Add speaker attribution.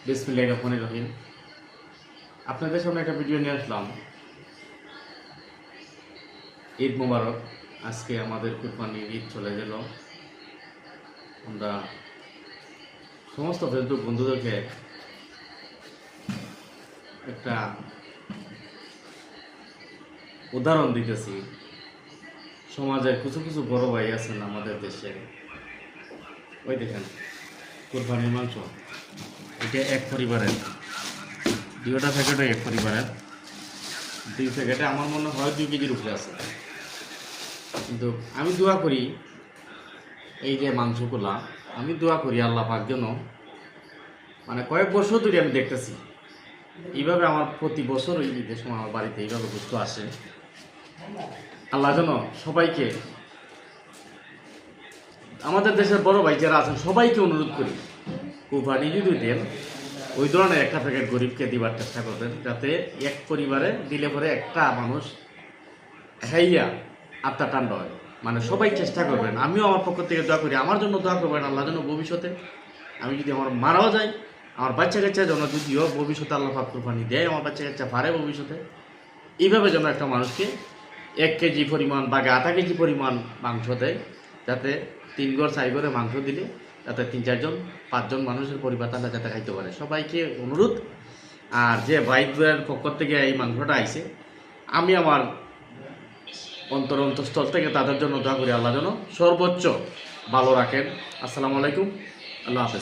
Speaker 1: বিসমিল্লাহির রহমানির রহিম। আপনাদের সামনে একটা ভিডিও নিয়ে আসলাম। ঈদ মোবারক। আজকে আমাদের কুরবানির ঈদ চলে গেল। আমরা সমস্ত ফেসবুক বন্ধুদেরকে একটা উদাহরণ দিতেছি। সমাজের কিছু কিছু বড় ভাই আছেন আমাদের দেশে, ওই দেখেন কুরবানির মাংস, এটা এক পরিবারের, দুইটা প্যাকেটও এক পরিবারের। দুই প্যাকেটে আমার মনে হয় 2 কেজির উপরে আছে। কিন্তু আমি দোয়া করি এই যে মাংসগুলা, আমি দোয়া করি আল্লাহ পাক যেন, মানে কয়েক বছর ধরে আমি দেখতেছি এইভাবে আমার প্রতি বছর ওই ঈদের সময় আমার বাড়িতে এইভাবে গোস্ত আসে। আল্লাহ যেন সবাইকে, আমাদের দেশের বড় ভাই যারা আছেন সবাইকে অনুরোধ করি কুরবানি যদি দেন ওই ধরনের একটা প্যাকেট গরিবকে দিবার চেষ্টা করবেন, যাতে এক পরিবারে দিলে পরে একটা মানুষ খাইয়া আত্মা টান্ড হয়। মানে সবাই চেষ্টা করবেন। আমিও আমার পক্ষ থেকে দোয়া করি, আমার জন্য দোয়া করবেন আল্লাহ যেন ভবিষ্যতে আমি যদি আমার মারাও যাই, আমার বাচ্চা কাচ্চা যেন যদিও ভবিষ্যতে আল্লাহ পাক কুরবানি দেয়, আমার বাচ্চা কাচ্চা পারে ভবিষ্যতে এইভাবে যেন একটা মানুষকে 1 কেজি পরিমাণ বা 0.5 কেজি পরিমাণ মাংস দেয়, যাতে 3 ঘর 4 ঘরে মাংস দিলে যাতে 3-4 জন 5 জন মানুষের পরিবার তারা যাতে খাইতে পারে। সবাইকে অনুরোধ। আর যে ভাইদের পক্ষ থেকে এই মাংসটা আইছে, আমি আমার অন্তরস্থল থেকে তাদের জন্য দোয়া করি আল্লাহ যেন সর্বোচ্চ ভালো রাখেন। আসসালামু আলাইকুম, আল্লাহ হাফেজ।